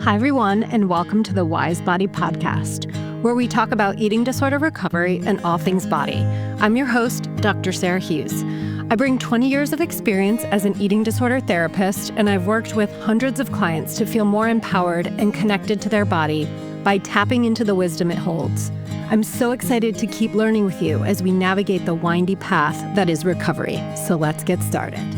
Hi, everyone, and welcome to the Wise Body Podcast, where we talk about eating disorder recovery and all things body. I'm your host, Dr. Sarah Hughes. I bring 20 years of experience as an eating disorder therapist, and I've worked with hundreds of clients to feel more empowered and connected to their body by tapping into the wisdom it holds. I'm so excited to keep learning with you as we navigate the windy path that is recovery. So let's get started.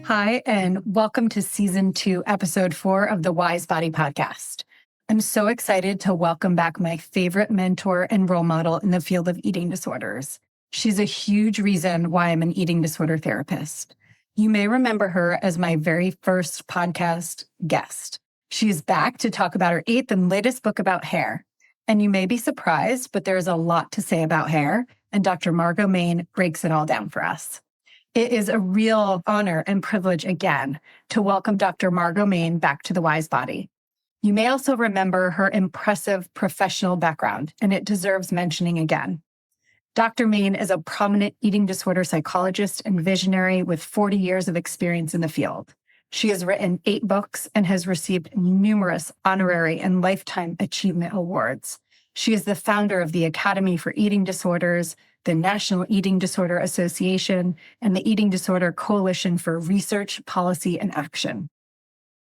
Hi, and welcome to Season 2, Episode 4 of the Wise Body Podcast. I'm so excited to welcome back my favorite mentor and role model in the field of eating disorders. She's a huge reason why I'm an eating disorder therapist. You may remember her as my very first podcast guest. She's back to talk about her 8th and latest book about hair. And you may be surprised, but there's a lot to say about hair, and Dr. Margo Maine breaks it all down for us. It is a real honor and privilege again to welcome Dr. Margo Maine back to the Wise Body. You may also remember her impressive professional background, and it deserves mentioning again. Dr. Maine is a prominent eating disorder psychologist and visionary with 40 years of experience in the field. She has written 8 books and has received numerous honorary and lifetime achievement awards. She is the founder of the Academy for Eating Disorders, the National Eating Disorder Association, and the Eating Disorder Coalition for Research, Policy, and Action.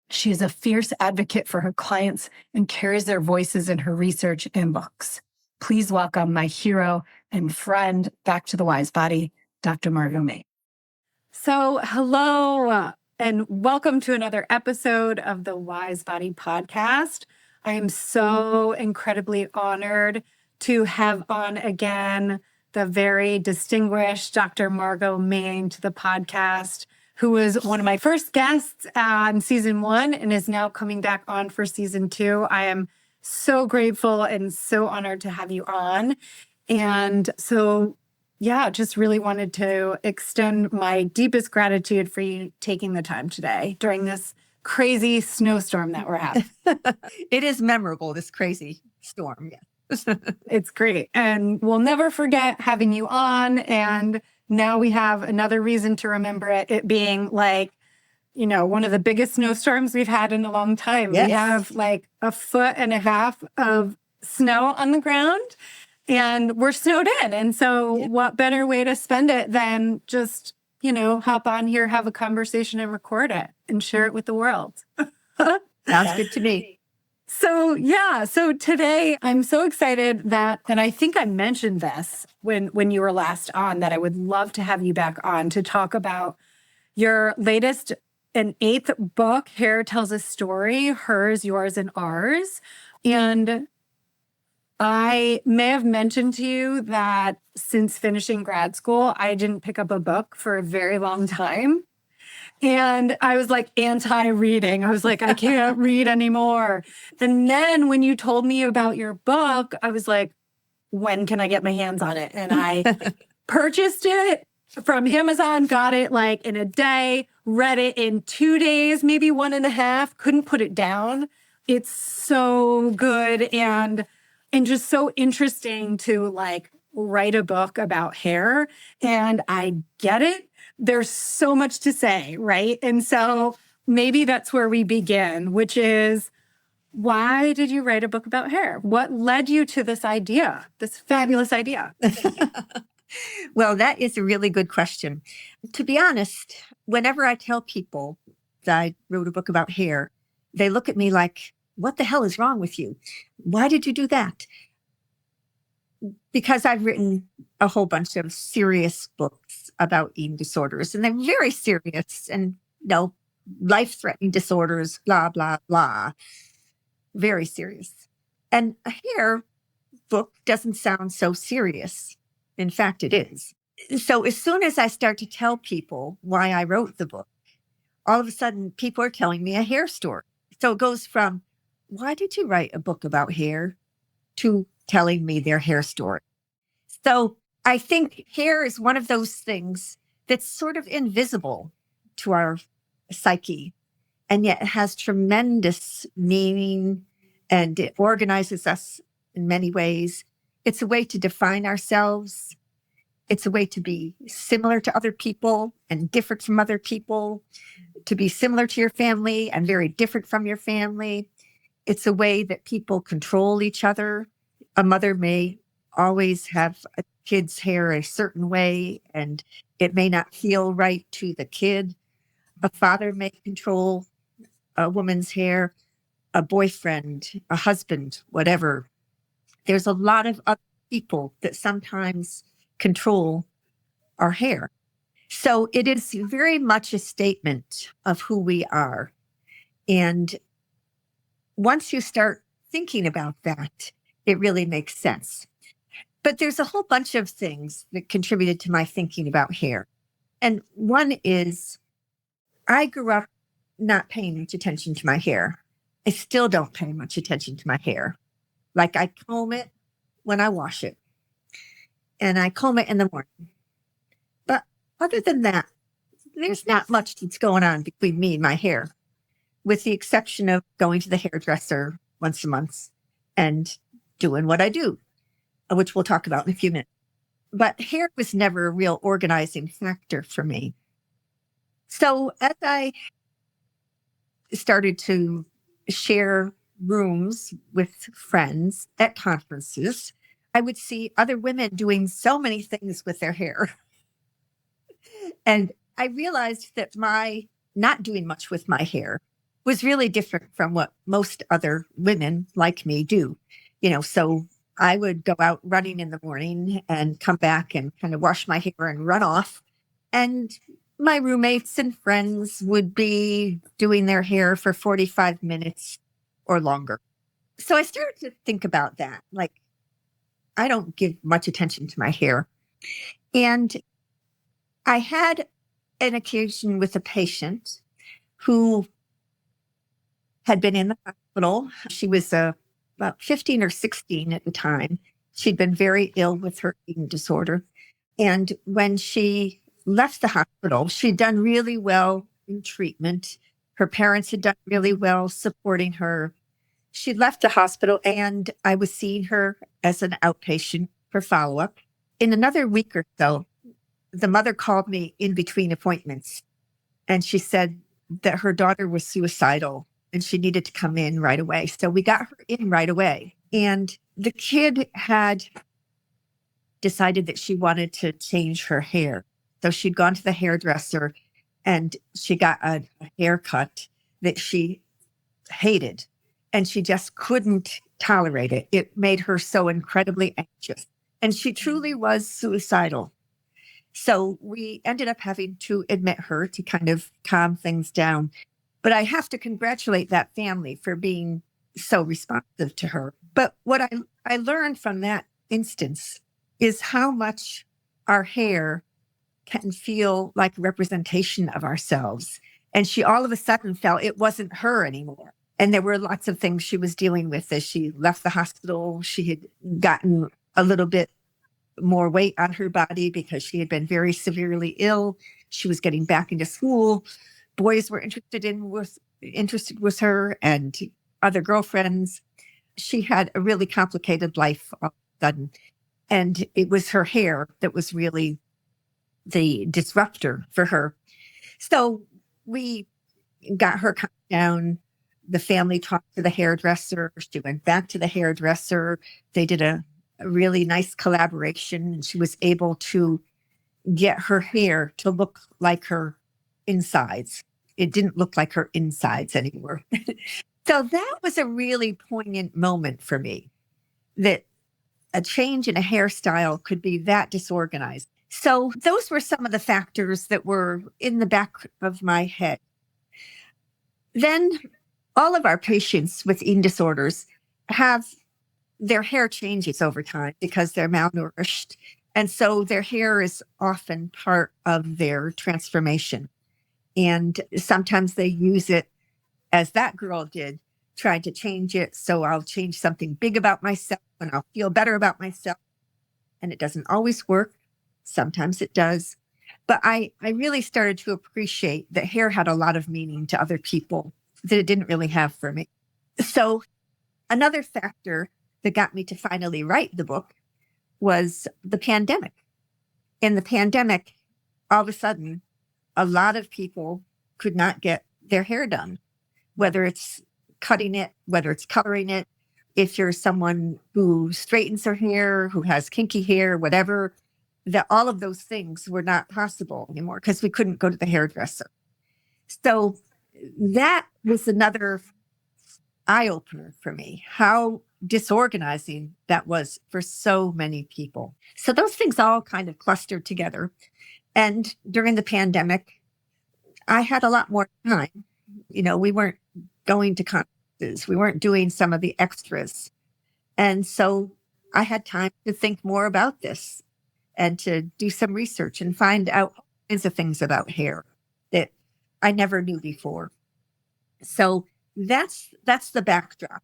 She is a fierce advocate for her clients and carries their voices in her research and books. Please welcome my hero and friend back to the Wise Body, Dr. Margo Maine. So, hello, and welcome to another episode of the Wise Body Podcast. I am so incredibly honored to have on again the very distinguished Dr. Margo Maine to the podcast, who was one of my first guests on Season 1 and is now coming back on for Season 2. I am so grateful and so honored to have you on. And so, just really wanted to extend my deepest gratitude for you taking the time today during this crazy snowstorm that we're having. It is memorable, this crazy storm. Yeah. It's great. And we'll never forget having you on. And now we have another reason to remember it being like, one of the biggest snowstorms we've had in a long time. Yes. We have like 1.5 feet of snow on the ground and we're snowed in. And so what better way to spend it than just, hop on here, have a conversation and record it and share it with the world. Sounds good to me. So today I'm so excited that, and I think I mentioned this when you were last on, that I would love to have you back on to talk about your latest and 8th book, Hair Tells a Story, Hers, Yours, and Ours. And I may have mentioned to you that since finishing grad school, I didn't pick up a book for a very long time. And I was like anti-reading. I was like, I can't read anymore. And then when you told me about your book, I was like, when can I get my hands on it? And I purchased it from Amazon, got it like in a day, read it in 2 days, maybe 1.5, couldn't put it down. It's so good and just so interesting to like write a book about hair. And I get it. There's so much to say, right? And so maybe that's where we begin, which is, why did you write a book about hair? What led you to this idea, this fabulous idea? Well, that is a really good question. To be honest, whenever I tell people that I wrote a book about hair, they look at me like, what the hell is wrong with you? Why did you do that? Because I've written a whole bunch of serious books about eating disorders, and they're very serious and, life-threatening disorders, blah, blah, blah. Very serious. And a hair book doesn't sound so serious. In fact, it is. So as soon as I start to tell people why I wrote the book, all of a sudden people are telling me a hair story. So it goes from, why did you write a book about hair, to telling me their hair story. So I think hair is one of those things that's sort of invisible to our psyche, and yet it has tremendous meaning, and it organizes us in many ways. It's a way to define ourselves. It's a way to be similar to other people and different from other people, to be similar to your family and very different from your family. It's a way that people control each other. A mother may always have a kid's hair a certain way, and it may not feel right to the kid. A father may control a woman's hair, a boyfriend, a husband, whatever. There's a lot of other people that sometimes control our hair. So it is very much a statement of who we are. And once you start thinking about that, it really makes sense. But there's a whole bunch of things that contributed to my thinking about hair. And one is I grew up not paying much attention to my hair. I still don't pay much attention to my hair. Like I comb it when I wash it, and I comb it in the morning. But other than that, there's not much that's going on between me and my hair, with the exception of going to the hairdresser once a month and doing what I do, which we'll talk about in a few minutes. But hair was never a real organizing factor for me. So as I started to share rooms with friends at conferences, I would see other women doing so many things with their hair. And I realized that my not doing much with my hair was really different from what most other women like me do. So I would go out running in the morning and come back and kind of wash my hair and run off. And my roommates and friends would be doing their hair for 45 minutes or longer. So I started to think about that. Like, I don't give much attention to my hair. And I had an occasion with a patient who had been in the hospital. She was about 15 or 16 at the time. She'd been very ill with her eating disorder. And when she left the hospital, she'd done really well in treatment. Her parents had done really well supporting her. She left the hospital, and I was seeing her as an outpatient for follow-up. In another week or so, the mother called me in between appointments, and she said that her daughter was suicidal and she needed to come in right away. So we got her in right away. And the kid had decided that she wanted to change her hair. So she'd gone to the hairdresser and she got a haircut that she hated, and she just couldn't tolerate it. It made her so incredibly anxious, and she truly was suicidal. So we ended up having to admit her to kind of calm things down. But I have to congratulate that family for being so responsive to her. But what I learned from that instance is how much our hair can feel like a representation of ourselves. And she all of a sudden felt it wasn't her anymore. And there were lots of things she was dealing with as she left the hospital. She had gotten a little bit more weight on her body because she had been very severely ill. She was getting back into school. Boys were interested with her, and other girlfriends. She had a really complicated life all of a sudden. And it was her hair that was really the disruptor for her. So we got her calmed down. The family talked to the hairdresser. She went back to the hairdresser. They did a really nice collaboration, and she was able to get her hair to look like her insides. It didn't look like her insides anymore. So that was a really poignant moment for me, that a change in a hairstyle could be that disorganized. So those were some of the factors that were in the back of my head. Then all of our patients with eating disorders have their hair changes over time because they're malnourished. And so their hair is often part of their transformation. And sometimes they use it, as that girl did, tried to change it. So I'll change something big about myself and I'll feel better about myself. And it doesn't always work. Sometimes it does. But I really started to appreciate that hair had a lot of meaning to other people that it didn't really have for me. So another factor that got me to finally write the book was the pandemic. In the pandemic, all of a sudden, a lot of people could not get their hair done, whether it's cutting it, whether it's coloring it. If you're someone who straightens their hair, who has kinky hair, whatever, that all of those things were not possible anymore because we couldn't go to the hairdresser. So that was another eye opener for me, how disorganizing that was for so many people. So those things all kind of clustered together. And during the pandemic, I had a lot more time. We weren't going to conferences. We weren't doing some of the extras. And so I had time to think more about this and to do some research and find out all kinds of things about hair that I never knew before. So that's the backdrop.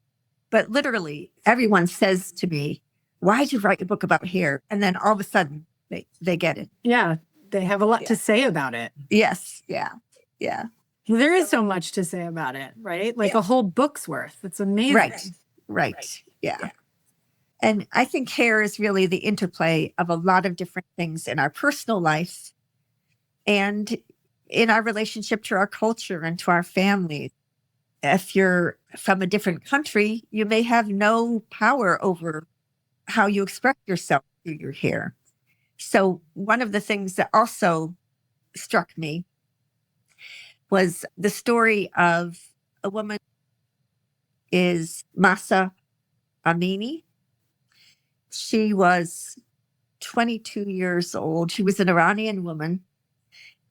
But literally, everyone says to me, why'd you write a book about hair? And then all of a sudden, they get it. Yeah, they have a lot to say about it. Yes, yeah. There is so much to say about it, right? Like a whole book's worth. It's amazing. Right. Yeah. And I think hair is really the interplay of a lot of different things in our personal life and in our relationship to our culture and to our family. If you're from a different country, you may have no power over how you express yourself through your hair. So one of the things that also struck me was the story of a woman is Masa Amini. She was 22 years old. She was an Iranian woman.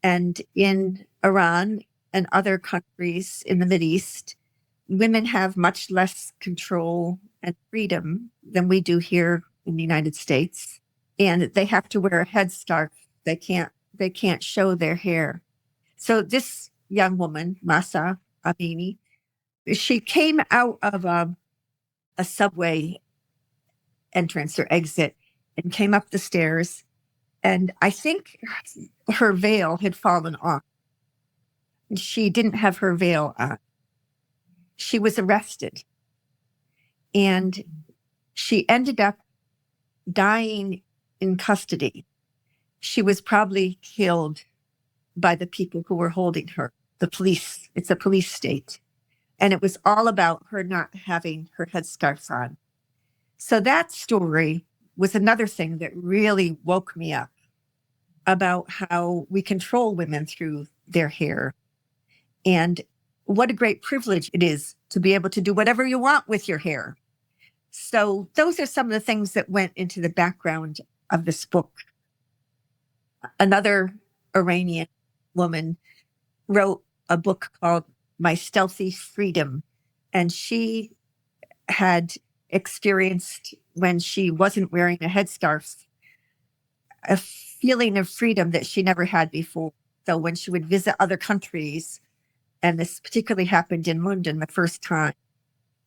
And in Iran and other countries in the Mideast, women have much less control and freedom than we do here in the United States. And they have to wear a headscarf. They can't show their hair. So this young woman, Masa Amini, she came out of a subway entrance or exit and came up the stairs. And I think her veil had fallen off. She didn't have her veil on. She was arrested. And she ended up dying in custody. She was probably killed by the people who were holding her, the police. It's a police state. And it was all about her not having her headscarf on. So that story was another thing that really woke me up about how we control women through their hair. And what a great privilege it is to be able to do whatever you want with your hair. So those are some of the things that went into the background of this book. Another Iranian woman wrote a book called My Stealthy Freedom. And she had experienced, when she wasn't wearing a headscarf, a feeling of freedom that she never had before. So when she would visit other countries, and this particularly happened in London the first time,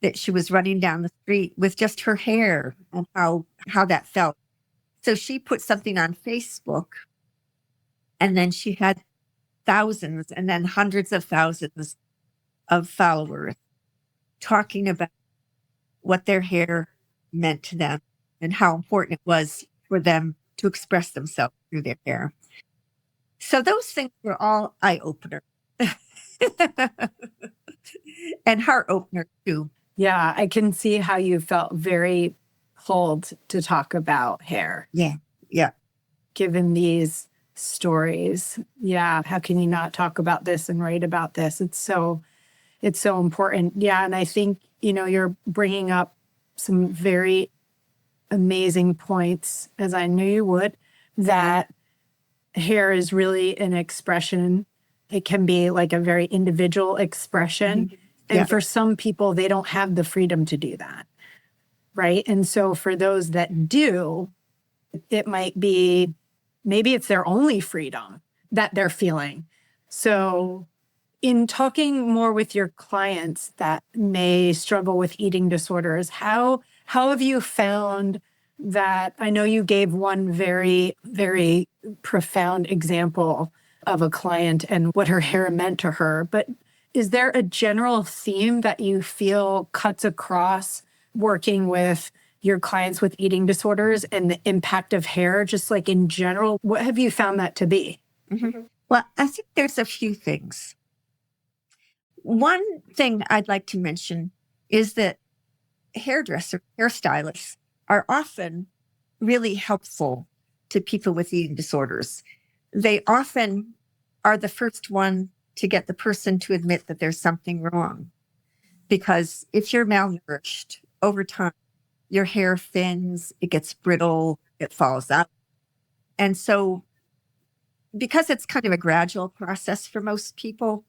that she was running down the street with just her hair and how that felt. So she put something on Facebook, and then she had thousands and then hundreds of thousands of followers talking about what their hair meant to them and how important it was for them to express themselves through their hair. So those things were all eye-opener and heart-opener too. Yeah, I can see how you felt very pulled to talk about hair. Yeah. Given these stories. Yeah, how can you not talk about this and write about this? It's so important. Yeah, and I think, you're bringing up some very amazing points, as I knew you would, that hair is really an expression. It can be like a very individual expression. Mm-hmm. And for some people, they don't have the freedom to do that, right? And so for those that do, it might be, maybe it's their only freedom that they're feeling. So in talking more with your clients that may struggle with eating disorders, how have you found that? I know you gave one very, very profound example of a client and what her hair meant to her, but is there a general theme that you feel cuts across working with your clients with eating disorders and the impact of hair, just like in general? What have you found that to be? Mm-hmm. Well, I think there's a few things. One thing I'd like to mention is that hairstylists are often really helpful to people with eating disorders. They often are the first one to get the person to admit that there's something wrong. Because if you're malnourished over time, your hair thins, it gets brittle, it falls out. And so, because it's kind of a gradual process for most people,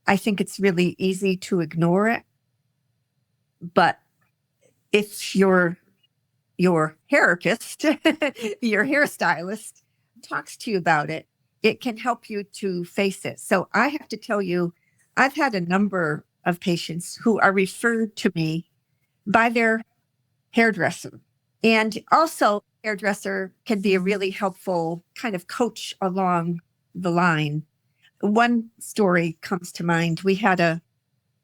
I think it's really easy to ignore it. But if your therapist, your hairstylist talks to you about it, it can help you to face it. So I have to tell you, I've had a number of patients who are referred to me by their hairdresser. And also, hairdresser can be a really helpful kind of coach along the line. One story comes to mind. We had a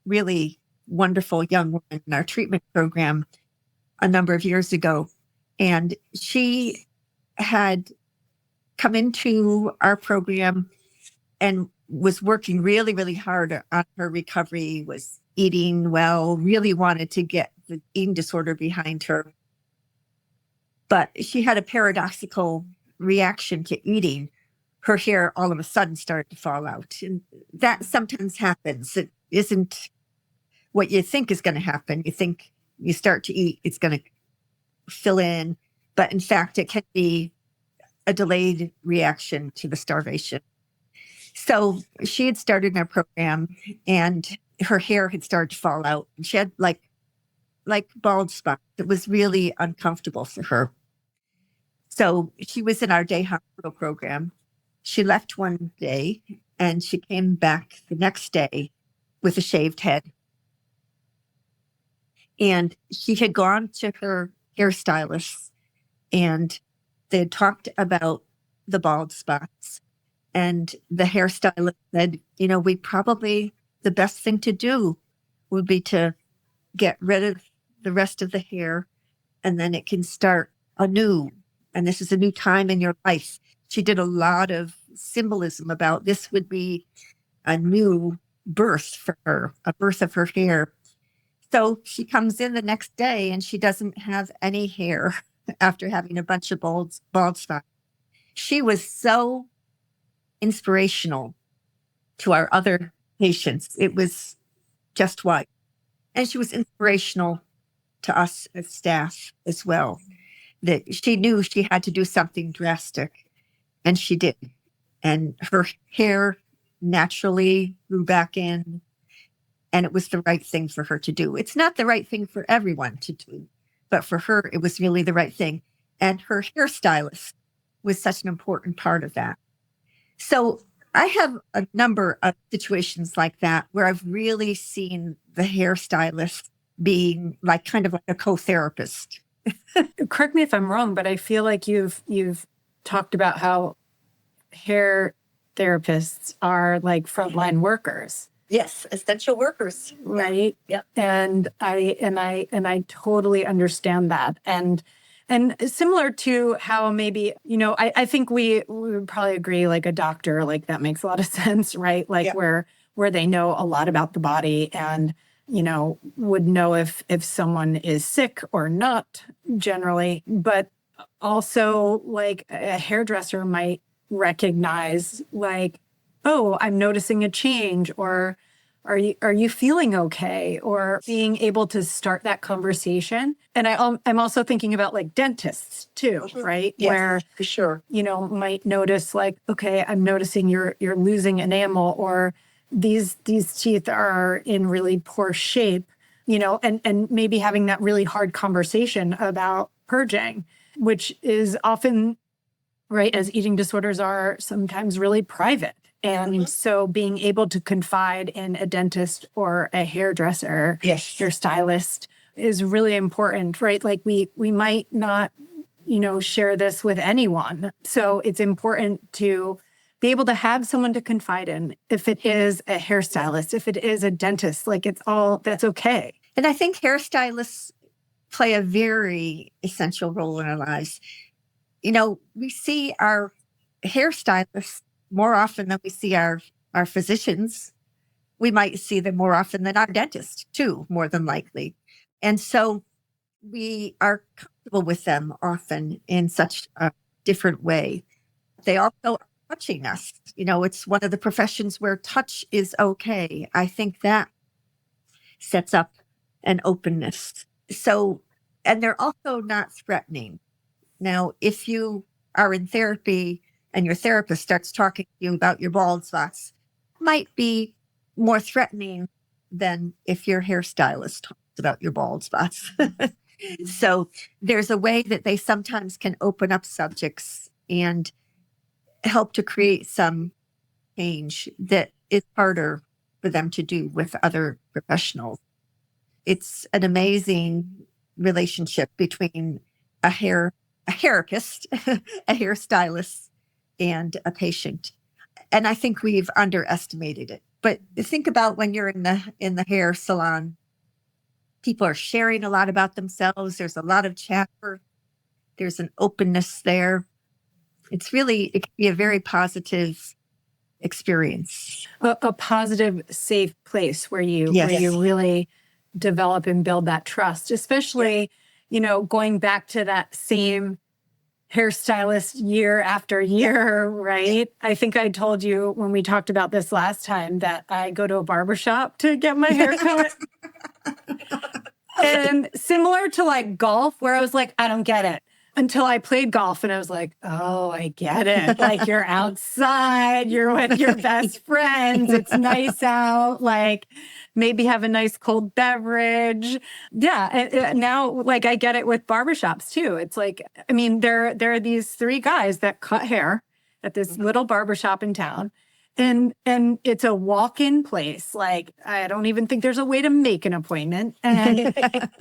really wonderful young woman in our treatment program a number of years ago, and she had come into our program and was working really, really hard on her recovery, was eating well, really wanted to get the eating disorder behind her. But she had a paradoxical reaction to eating. Her hair all of a sudden started to fall out. And that sometimes happens. It isn't what you think is going to happen. You think you start to eat, it's going to fill in. But in fact, it can be a delayed reaction to the starvation. So she had started in our program and her hair had started to fall out. And she had like bald spots. It was really uncomfortable for her. So she was in our day hospital program. She left one day and she came back the next day with a shaved head. And she had gone to her hairstylist and they had talked about the bald spots. And the hairstylist said, the best thing to do would be to get rid of the rest of the hair and then it can start anew. And this is a new time in your life. She did a lot of symbolism about this would be a new birth for her, a birth of her hair. So she comes in the next day and she doesn't have any hair after having a bunch of bald spots. She was so inspirational to our other patients. It was just right. And she was inspirational to us as staff as well, that she knew she had to do something drastic, and she did. And her hair naturally grew back in, and it was the right thing for her to do. It's not the right thing for everyone to do, but for her, it was really the right thing. And her hairstylist was such an important part of that. So I have a number of situations like that where I've really seen the hairstylist being kind of like a co-therapist. Correct me if I'm wrong, but I feel like you've talked about how hair therapists are like frontline workers. Yes, essential workers. Right. Yeah. And I totally understand that. And similar to how maybe, I think we would probably agree, like a doctor, like that makes a lot of sense, right? Like where they know a lot about the body and, would know if someone is sick or not generally, but also like a hairdresser might recognize like, oh, I'm noticing a change, or are you feeling okay? Or being able to start that conversation. And I'm also thinking about like dentists too, right? Yes, where for sure. Might notice like, okay, I'm noticing you're losing enamel, or these teeth are in really poor shape, and maybe having that really hard conversation about purging, which is often, right, as eating disorders are sometimes really private. And so being able to confide in a dentist or a hairdresser, your stylist, is really important, right? Like we might not, share this with anyone. So it's important to be able to have someone to confide in. If it is a hairstylist, if it is a dentist, like that's okay. And I think hairstylists play a very essential role in our lives. We see our hairstylists more often than we see our physicians. we might see them more often than our dentist too, more than likely. And so we are comfortable with them often in such a different way. They also are touching us. It's one of the professions where touch is okay. I think that sets up an openness. So, and they're also not threatening. Now, if you are in therapy and your therapist starts talking to you about your bald spots, might be more threatening than if your hairstylist talks about your bald spots. So there's a way that they sometimes can open up subjects and help to create some change that is harder for them to do with other professionals. It's an amazing relationship between a hairist, a hairstylist, and a patient. And I think we've underestimated it. But think about when you're in the hair salon, people are sharing a lot about themselves. There's a lot of chatter. There's an openness there. It can be a very positive experience. A positive, safe place where you really develop and build that trust, especially, going back to that same hairstylist year after year, right? I think I told you when we talked about this last time that I go to a barbershop to get my hair cut. And similar to like golf, where I was like, I don't get it. Until I played golf and I was like, oh, I get it. Like you're outside, you're with your best friends. It's nice out. Like maybe have a nice cold beverage. Yeah. And now, like I get it with barbershops too. It's like, I mean, there are these three guys that cut hair at this little barbershop in town. And it's a walk-in place. Like, I don't even think there's a way to make an appointment. And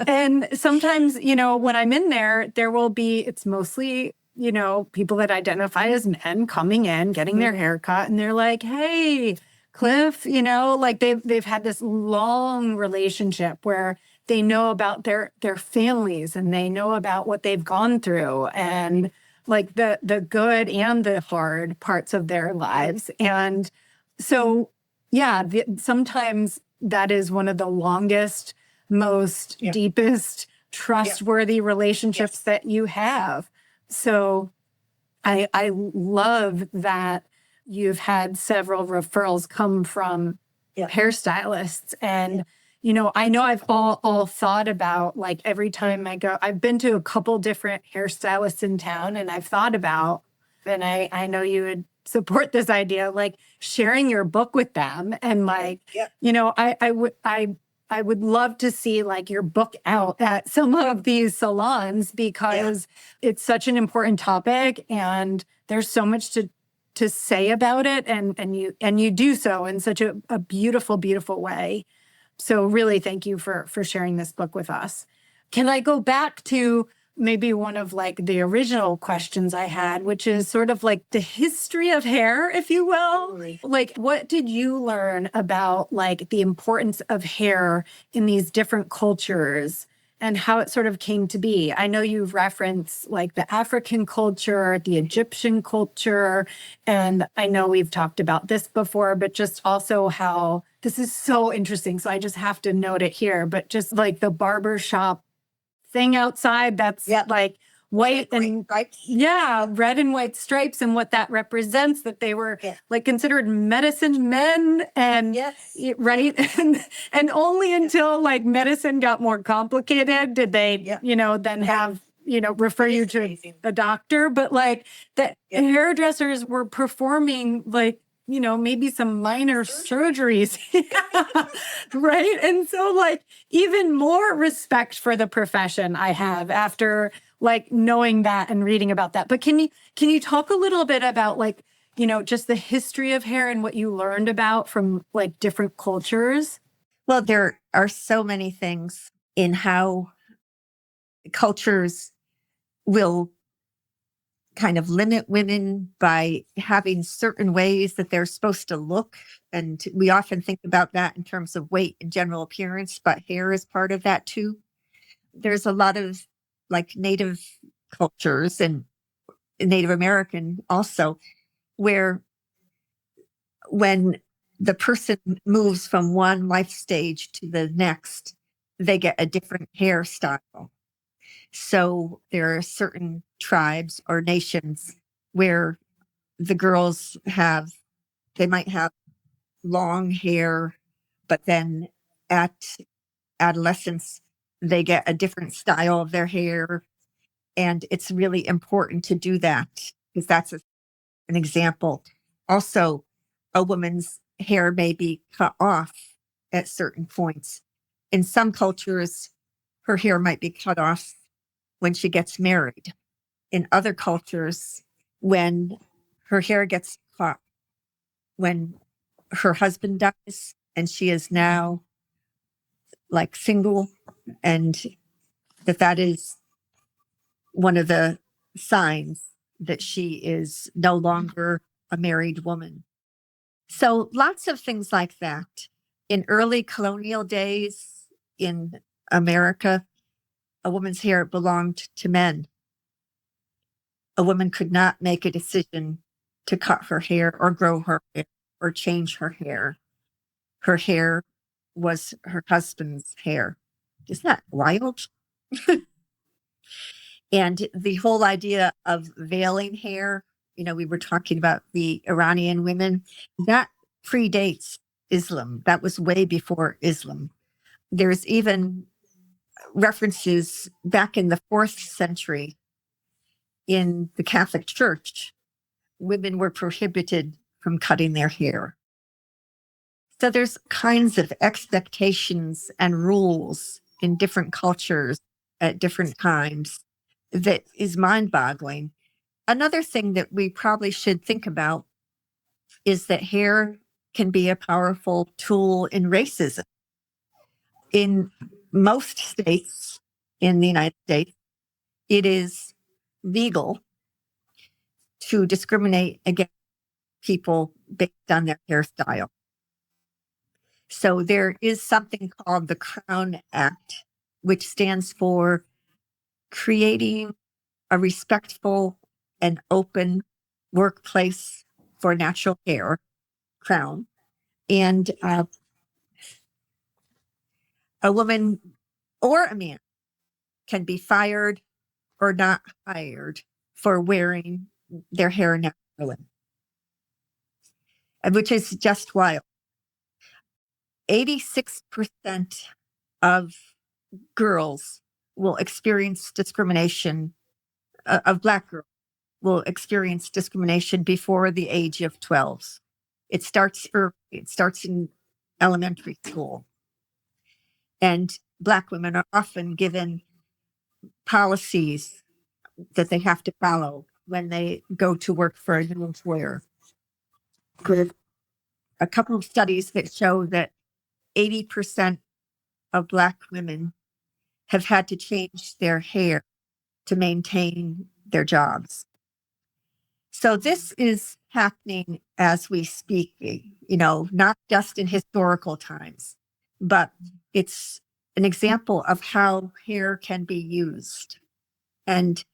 and sometimes, when I'm in there, it's mostly, people that identify as men coming in, getting their hair cut, and they're like, hey, Cliff, like they've had this long relationship where they know about their families and they know about what they've gone through and like the good and the hard parts of their lives. And so, yeah, sometimes that is one of the longest, most deepest, trustworthy relationships that you have. So I love that you've had several referrals come from hairstylists. And I know I've all thought about like every time I've been to a couple different hairstylists in town and I've thought about, and I know you would support this idea, like sharing your book with them. And like, I would love to see like your book out at some of these salons because it's such an important topic and there's so much to say about it. And you do so in such a beautiful, beautiful way. So really, thank you for sharing this book with us. Can I go back to maybe one of like the original questions I had, which is sort of like the history of hair, if you will? Like, what did you learn about like the importance of hair in these different cultures and how it sort of came to be? I know you've referenced like the African culture, the Egyptian culture, and I know we've talked about this before, but just also how this is so interesting. So I just have to note it here, but just like the barbershop thing outside that's like white and red and white stripes and what that represents, that they were like considered medicine men and right. And only until like medicine got more complicated did they, then have, refer you to the doctor. But like the hairdressers were performing like, maybe some minor surgeries, right? And so like even more respect for the profession I have after like knowing that and reading about that. But can you talk a little bit about like, just the history of hair and what you learned about from like different cultures? Well, there are so many things in how cultures will kind of limit women by having certain ways that they're supposed to look. And we often think about that in terms of weight and general appearance, but hair is part of that too. There's a lot of like Native cultures and Native American also, where when the person moves from one life stage to the next, they get a different hairstyle. So there are certain tribes or nations where the girls they might have long hair, but then at adolescence, they get a different style of their hair. And it's really important to do that because that's an example. Also, a woman's hair may be cut off at certain points. In some cultures, her hair might be cut off when she gets married. In other cultures, when her hair gets cut, when her husband dies and she is now like single, and that is one of the signs that she is no longer a married woman. So lots of things like that. In early colonial days in America, a woman's hair belonged to men. A woman could not make a decision to cut her hair or grow her hair or change her hair. Her hair was her husband's hair. Isn't that wild? And the whole idea of veiling hair, we were talking about the Iranian women, that predates Islam. That was way before Islam. There's even references back in the 4th century in the Catholic Church, women were prohibited from cutting their hair. So there's kinds of expectations and rules in different cultures at different times that is mind-boggling. Another thing that we probably should think about is that hair can be a powerful tool in racism. In most states in the United States, it is legal to discriminate against people based on their hairstyle. So there is something called the Crown Act, which stands for creating a respectful and open workplace for natural hair, crown. And a woman or a man can be fired or not hired for wearing their hair naturally, which is just wild. 86% of girls will experience discrimination, of Black girls will experience discrimination before the age of 12. It starts in elementary school. And Black women are often given policies that they have to follow when they go to work for a new employer. There's a couple of studies that show that 80% of Black women have had to change their hair to maintain their jobs. So this is happening as we speak, not just in historical times, but it's an example of how hair can be used. And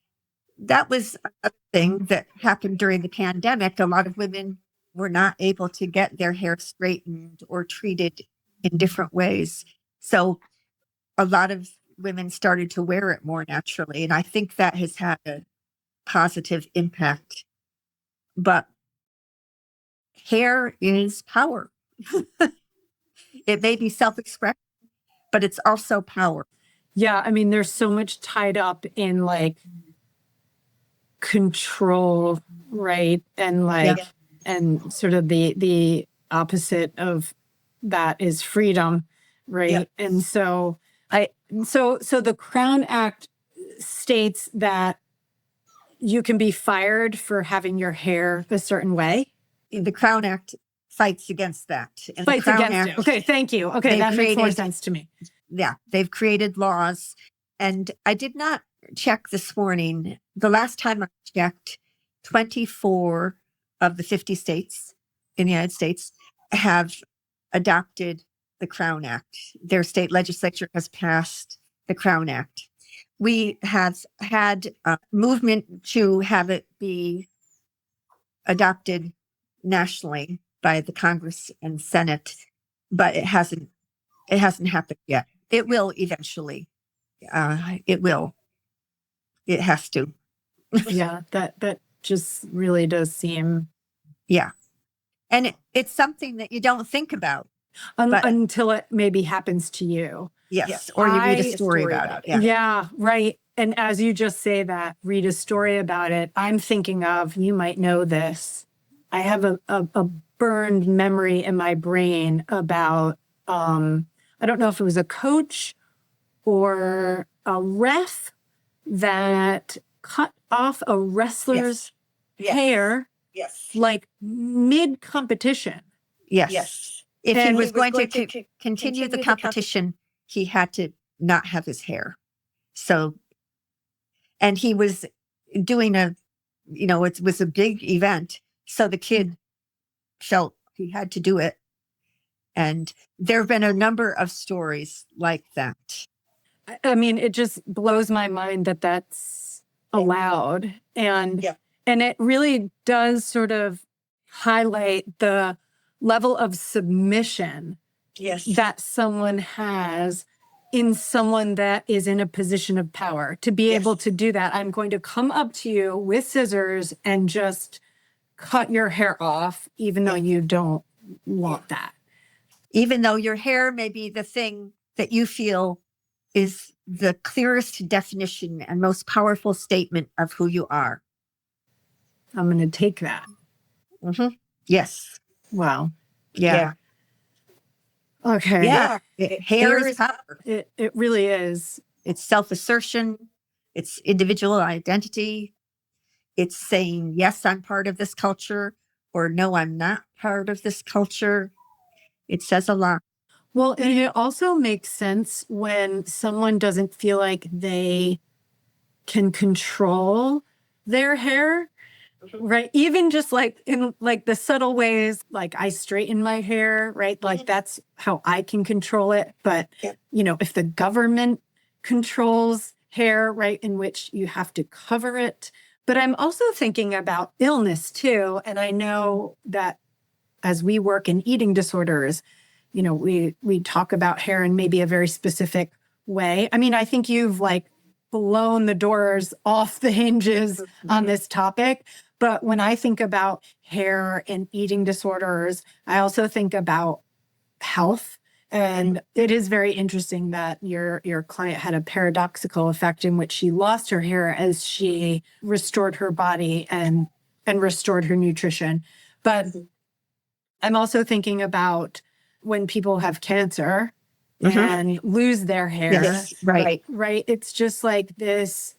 that was a thing that happened during the pandemic. A lot of women were not able to get their hair straightened or treated in different ways. So a lot of women started to wear it more naturally. And I think that has had a positive impact. But hair is power. It may be self-expression, but it's also power. Yeah, I mean, there's so much tied up in like control, right? And and sort of the opposite of that is freedom, right? Yeah. And so so the Crown Act states that you can be fired for having your hair a certain way. The Crown Act fights against that. And Fights the Crown against Act, it. Okay, thank you. Okay, that makes more sense to me. Yeah, they've created laws. And I did not check this morning. The last time I checked, 24 of the 50 states in the United States have adopted the Crown Act. Their state legislature has passed the Crown Act. We have had a movement to have it be adopted nationally, by the Congress and Senate, but it hasn't happened yet. It will eventually. It will. It has to. Yeah, that just really does seem Yeah. And it's something that you don't think about. But until it maybe happens to you. yes, or you read a story about it. Yeah, right. And as you just say that, read a story about it, I'm thinking of, you might know this, I have a burned memory in my brain about, I don't know if it was a coach or a ref that cut off a wrestler's hair like mid-competition. Yes. If he was going to continue the competition, he had to not have his hair. So, and he was doing it was a big event. So the kid felt he had to do it. And there have been a number of stories like that. I mean, it just blows my mind that that's allowed. And it really does sort of highlight the level of submission that someone has in someone that is in a position of power. To be able to do that, I'm going to come up to you with scissors and just cut your hair off, even though you don't want that. Even though your hair may be the thing that you feel is the clearest definition and most powerful statement of who you are. I'm going to take that. Mm-hmm. Yes. Wow. Yeah. Okay. Yeah. Hair is power. It really is. It's self-assertion. It's individual identity. It's saying, yes, I'm part of this culture, or no, I'm not part of this culture. It says a lot. Well, and it also makes sense when someone doesn't feel like they can control their hair, right? Even just like in like the subtle ways, like I straighten my hair, right? Like that's how I can control it. But, if the government controls hair, right, in which you have to cover it. But I'm also thinking about illness too. And I know that as we work in eating disorders, we talk about hair in maybe a very specific way. I mean, I think you've like blown the doors off the hinges on this topic. But when I think about hair and eating disorders, I also think about health. And it is very interesting that your client had a paradoxical effect in which she lost her hair as she restored her body and restored her nutrition. But I'm also thinking about when people have cancer and lose their hair. Yes, right. Right. It's just like this,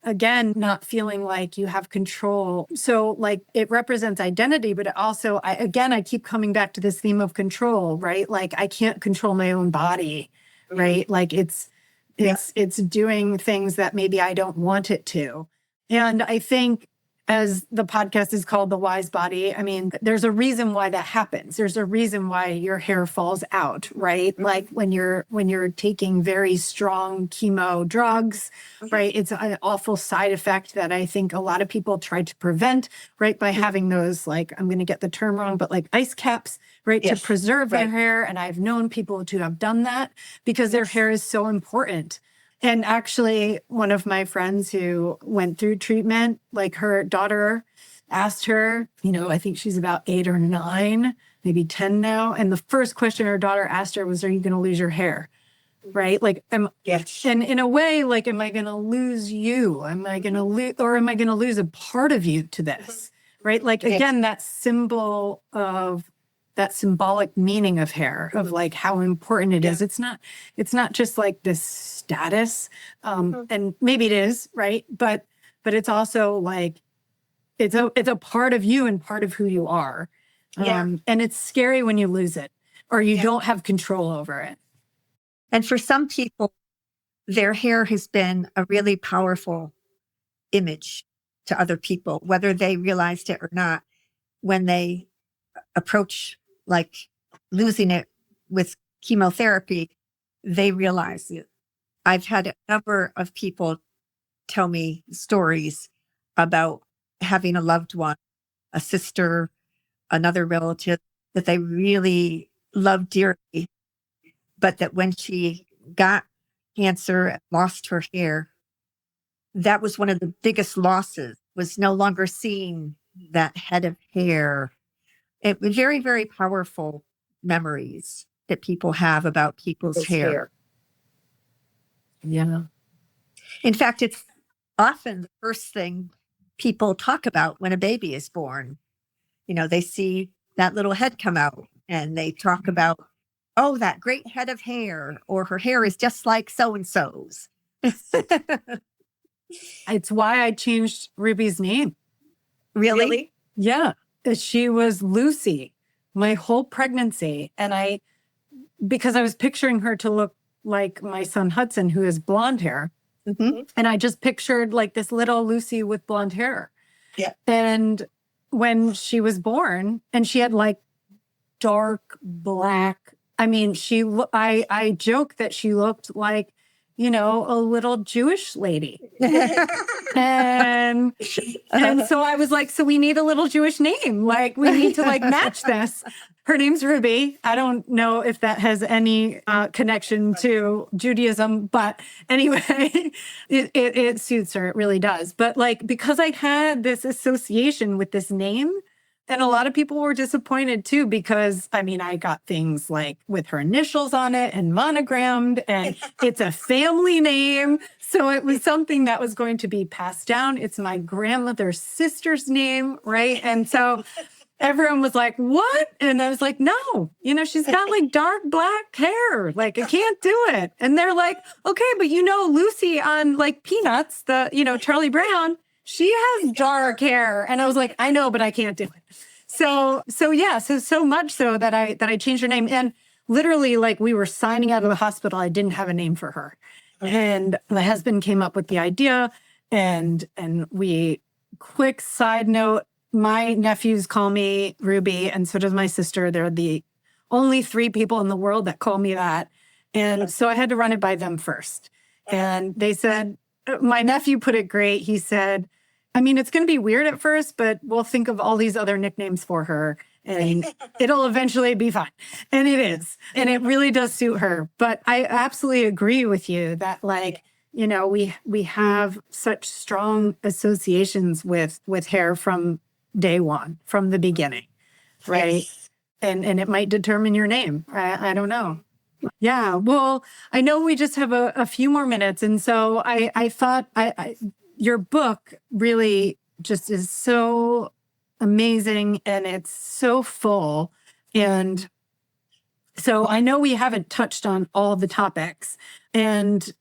again, not feeling like you have control. So like it represents identity, but it also, I keep coming back to this theme of control, right? Like I can't control my own body, right? Like it's doing things that maybe I don't want it to. And I think, as the podcast is called The Wise Body, I mean, there's a reason why that happens. There's a reason why your hair falls out, right? Like when you're taking very strong chemo drugs, right? It's an awful side effect that I think a lot of people try to prevent, right? By having those, like, I'm going to get the term wrong, but like ice caps, right? To preserve their hair. And I've known people to have done that because their hair is so important. And actually, one of my friends who went through treatment, like her daughter asked her, I think she's about 8 or 9, maybe 10 now. And the first question her daughter asked her was, are you going to lose your hair? Right? Like, and in a way, like, am I going to lose you? Am I going to lose, or am I going to lose a part of you to this? Right? Like, again, that symbol of that symbolic meaning of hair, of like how important it is. It's not just like this status, and maybe it is, right? But it's also like it's a part of you and part of who you are. And it's scary when you lose it or you don't have control over it. And for some people, their hair has been a really powerful image to other people, whether they realized it or not. When they approach like losing it with chemotherapy, they realize it. I've had a number of people tell me stories about having a loved one, a sister, another relative that they really loved dearly, but that when she got cancer and lost her hair, that was one of the biggest losses, was no longer seeing that head of hair. It was very, very powerful memories that people have about people's hair. Yeah. In fact, it's often the first thing people talk about when a baby is born. They see that little head come out and they talk about, oh, that great head of hair, or her hair is just like so-and-so's. It's why I changed Ruby's name. Really? Yeah. She was Lucy my whole pregnancy. And because I was picturing her to look like my son Hudson, who has blonde hair. Mm-hmm. And I just pictured like this little Lucy with blonde hair. Yeah. And when she was born, and she had like dark black, I mean, I joke that she looked like, a little Jewish lady. and so I was like, so we need a little Jewish name. Like, we need to like match this. Her name's Ruby. I don't know if that has any connection to Judaism, but anyway, it suits her. It really does. But like, because I had this association with this name, and a lot of people were disappointed too, because I mean, I got things like with her initials on it and monogrammed, and it's a family name. So it was something that was going to be passed down. It's my grandmother's sister's name, right? And so everyone was like, what? And I was like, no, she's got like dark black hair. Like, I can't do it. And they're like, okay, but Lucy on like Peanuts, Charlie Brown, she has dark hair. And I was like, I know, but I can't do it. So much so that I changed her name. And literally, like, we were signing out of the hospital, I didn't have a name for her. And my husband came up with the idea, and quick side note, my nephews call me Ruby, and so does my sister. They're the only 3 people in the world that call me that. And so I had to run it by them first. And they said, my nephew put it great. He said, I mean, it's going to be weird at first, but we'll think of all these other nicknames for her and it'll eventually be fine. And it is. And it really does suit her. But I absolutely agree with you that, like, we have such strong associations with hair from day one, from the beginning, right? Yes. And it might determine your name. I don't know. Yeah. Well, I know we just have a few more minutes. And so I thought your book really just is so amazing, and it's so full. And so I know we haven't touched on all the topics, and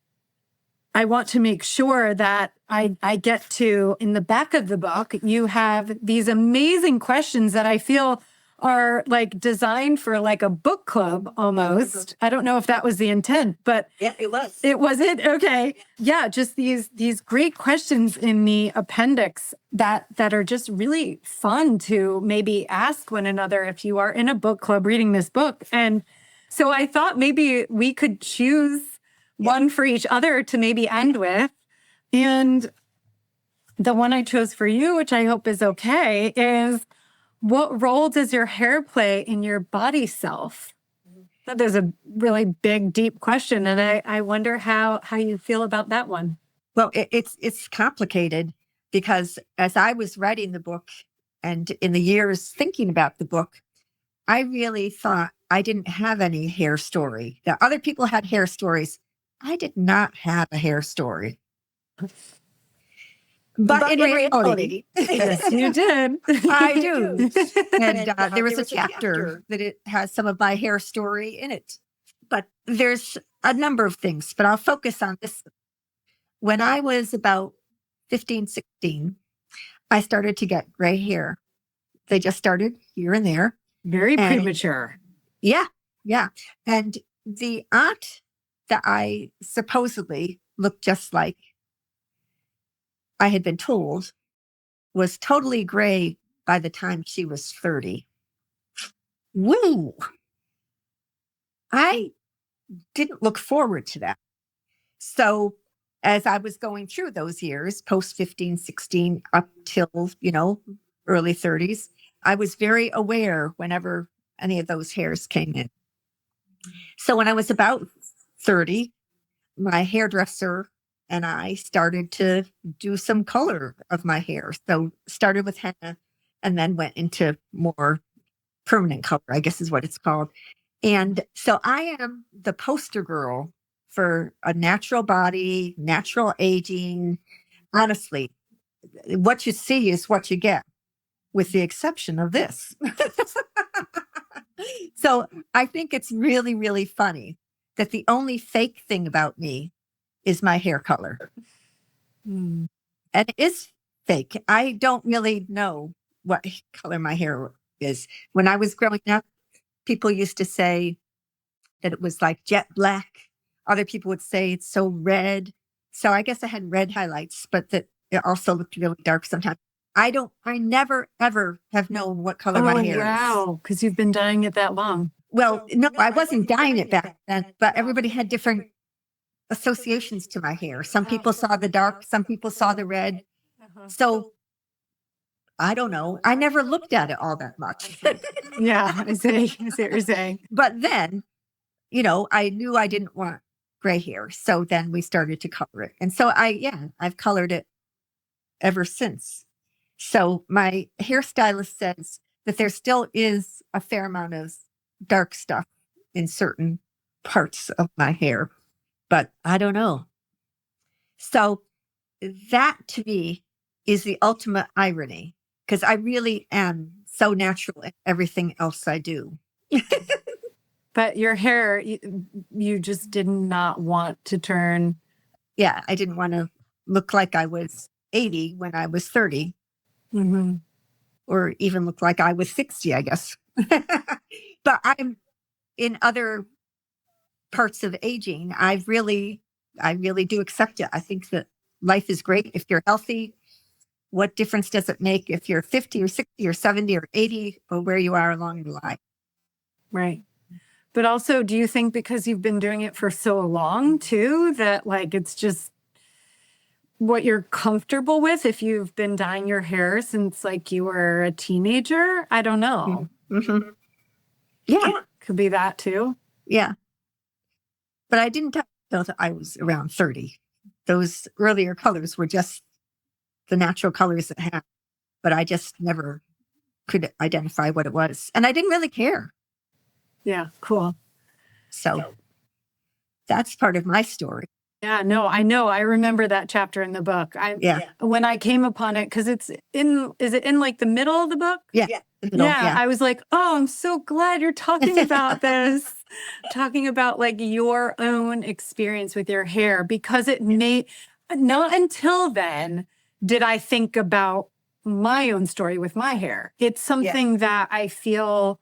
I want to make sure that I get to, in the back of the book, you have these amazing questions that I feel are like designed for like a book club almost. I don't know if that was the intent, but yeah, it was. It was it? Okay. Yeah, just these great questions in the appendix that are just really fun to maybe ask one another if you are in a book club reading this book. And so I thought maybe we could choose one for each other to maybe end with. And the one I chose for you, which I hope is okay, is, what role does your hair play in your body self? That is a really big, deep question. And I wonder how you feel about that one. Well, it's complicated, because as I was writing the book and in the years thinking about the book, I really thought I didn't have any hair story. That other people had hair stories. I did not have a hair story. But in reality, yes, you did. I do. And there was a chapter that it has some of my hair story in it. But there's a number of things, but I'll focus on this. When I was about 15, 16, I started to get gray hair. They just started here and there. Very premature. Yeah. And the aunt that I supposedly looked just like, I had been told, was totally gray by the time she was 30. Woo! I didn't look forward to that. So as I was going through those years, post 15, 16, up till, early 30s, I was very aware whenever any of those hairs came in. So when I was about 30, my hairdresser and I started to do some color of my hair. So started with henna and then went into more permanent color, I guess is what it's called. And so I am the poster girl for a natural body, natural aging. Honestly, what you see is what you get, with the exception of this. So I think it's really, really funny that the only fake thing about me is my hair color. Mm. And it is fake. I don't really know what color my hair is. When I was growing up, people used to say that it was like jet black. Other people would say it's so red. So I guess I had red highlights, but that it also looked really dark sometimes. I never, ever have known what color my hair is. Wow, because you've been dyeing it that long. Well, no, I wasn't dyeing it back then, but everybody had different associations to my hair. Some people saw the dark, some people saw the red. So I don't know. I never looked at it all that much. Yeah, I see what you're saying. But then, I knew I didn't want gray hair. So then we started to color it. And so I've colored it ever since. So my hairstylist says that there still is a fair amount of dark stuff in certain parts of my hair, but I don't know. So that to me is the ultimate irony, because I really am so natural in everything else I do. But your hair, you just did not want to turn. Yeah, I didn't want to look like I was 80 when I was 30. Mm-hmm. Or even look like I was 60, I guess. But I'm in other parts of aging. I really do accept it. I think that life is great if you're healthy. What difference does it make if you're 50 or 60 or 70 or 80 or where you are along your life? Right. But also, do you think because you've been doing it for so long too, that like it's just what you're comfortable with if you've been dyeing your hair since like you were a teenager? I don't know. Mm-hmm. Yeah. Could be that too. Yeah. But I didn't tell that I was around 30. Those earlier colors were just the natural colors that had, but I just never could identify what it was. And I didn't really care. Yeah, cool. So that's part of my story. Yeah, no, I know. I remember that chapter in the book. When I came upon it, because is it in like the middle of the book? Yeah. Yeah, I was like, oh, I'm so glad you're talking about this, talking about like your own experience with your hair, because not until then did I think about my own story with my hair. It's something that I feel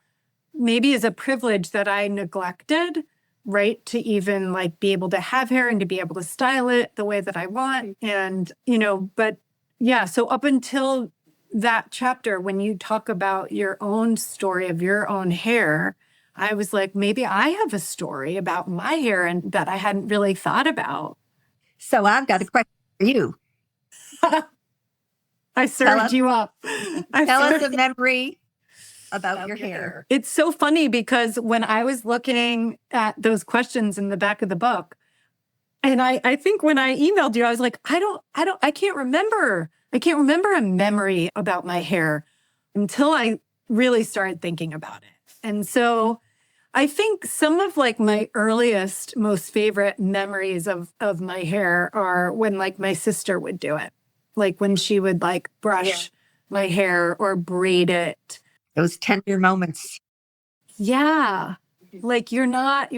maybe is a privilege that I neglected, right? To even like be able to have hair and to be able to style it the way that I want. And, but yeah, so up until that chapter, when you talk about your own story of your own hair, I was like, maybe I have a story about my hair and that I hadn't really thought about. So I've got a question for you. I served you up. Tell us a memory about your hair. It's so funny because when I was looking at those questions in the back of the book, and I think when I emailed you, I was like, I can't remember. I can't remember a memory about my hair until I really started thinking about it. And so I think some of like my earliest, most favorite memories of my hair are when like my sister would do it. Like when she would like brush my hair or braid it. Those tender moments. Yeah. Like you're not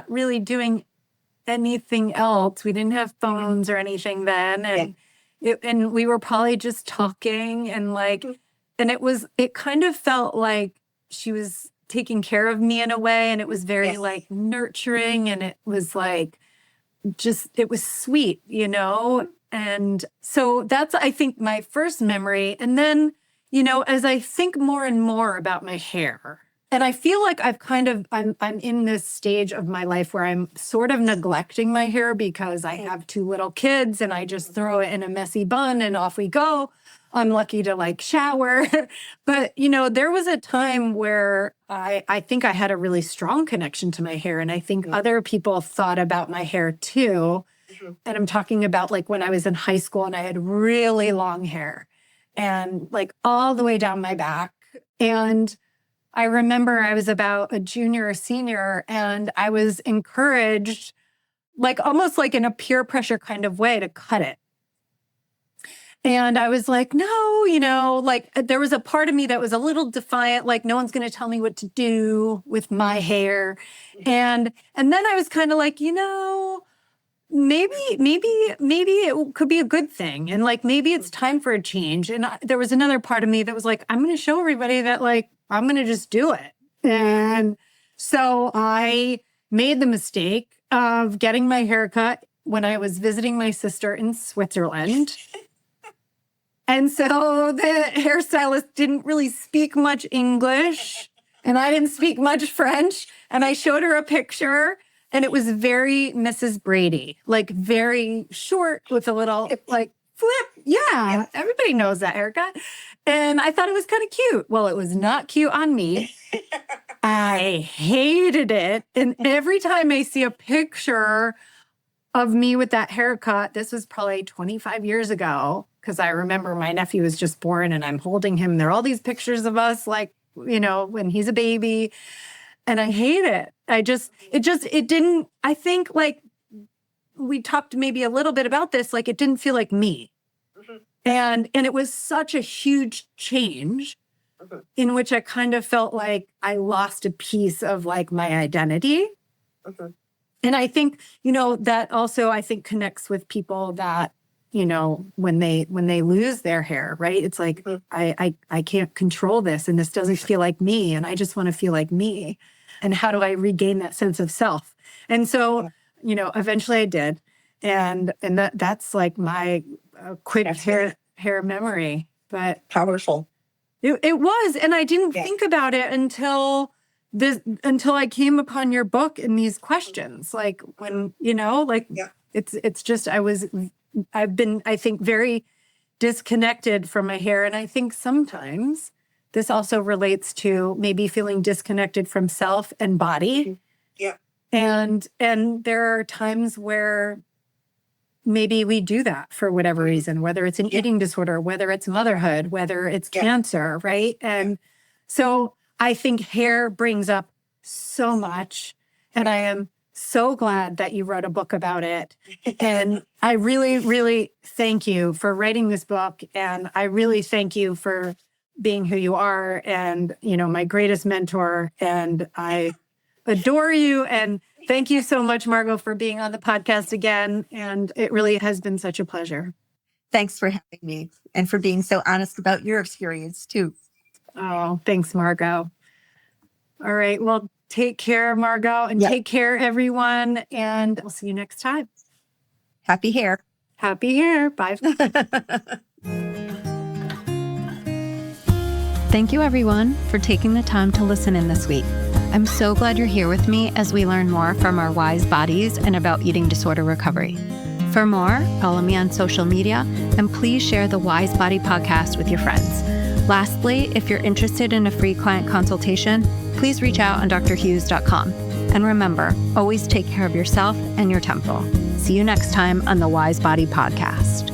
really doing anything else. We didn't have phones or anything then. And we were probably just talking and like, and it kind of felt like she was taking care of me in a way. And it was very like nurturing. And it was like, it was sweet, And so that's, I think, my first memory. And then, as I think more and more about my hair, and I feel like I'm in this stage of my life where I'm sort of neglecting my hair because I have 2 little kids and I just throw it in a messy bun and off we go. I'm lucky to like shower. But, there was a time where I think I had a really strong connection to my hair. And I think other people thought about my hair too. And I'm talking about like when I was in high school and I had really long hair and like all the way down my back. And I remember I was about a junior or senior and I was encouraged, like almost like in a peer pressure kind of way, to cut it. And I was like, no, like there was a part of me that was a little defiant, like no one's going to tell me what to do with my hair. And then I was kind of like, maybe it could be a good thing. And like, maybe it's time for a change. And there was another part of me that was like, I'm going to show everybody that like, I'm going to just do it. And so I made the mistake of getting my hair cut when I was visiting my sister in Switzerland. And so the hairstylist didn't really speak much English and I didn't speak much French. And I showed her a picture and it was very Mrs. Brady, like very short with a little like flip. Yeah, everybody knows that haircut. And I thought it was kind of cute. Well, it was not cute on me. I hated it. And every time I see a picture of me with that haircut, this was probably 25 years ago, because I remember my nephew was just born and I'm holding him. There are all these pictures of us, like, when he's a baby. And I hate it. It didn't, I think like we talked maybe a little bit about this, like it didn't feel like me. And it was such a huge change in which I kind of felt like I lost a piece of like my identity. And I think, that also I think connects with people that, when they lose their hair, right? It's like, I can't control this and this doesn't feel like me. And I just want to feel like me. And how do I regain that sense of self? And so, eventually I did. And that's like my quick hair memory, but powerful. It was. And I didn't think about it until I came upon your book and these questions, like when, it's just, I've been, I think, very disconnected from my hair. And I think sometimes this also relates to maybe feeling disconnected from self and body. Yeah. And there are times where maybe we do that for whatever reason, whether it's an eating disorder, whether it's motherhood, whether it's cancer, right? And so I think hair brings up so much, and I am so glad that you wrote a book about it. And I really, really thank you for writing this book. And I really thank you for being who you are and, my greatest mentor. And I adore you. And thank you so much, Margo, for being on the podcast again. And it really has been such a pleasure. Thanks for having me and for being so honest about your experience too. Oh, thanks, Margo. All right. Well, take care, Margo, and take care, everyone. And we'll see you next time. Happy hair. Happy hair. Bye. Thank you, everyone, for taking the time to listen in this week. I'm so glad you're here with me as we learn more from our wise bodies and about eating disorder recovery. For more, follow me on social media, and please share the Wise Body podcast with your friends. Lastly, if you're interested in a free client consultation, please reach out on drhughes.com. And remember, always take care of yourself and your temple. See you next time on the Wise Body podcast.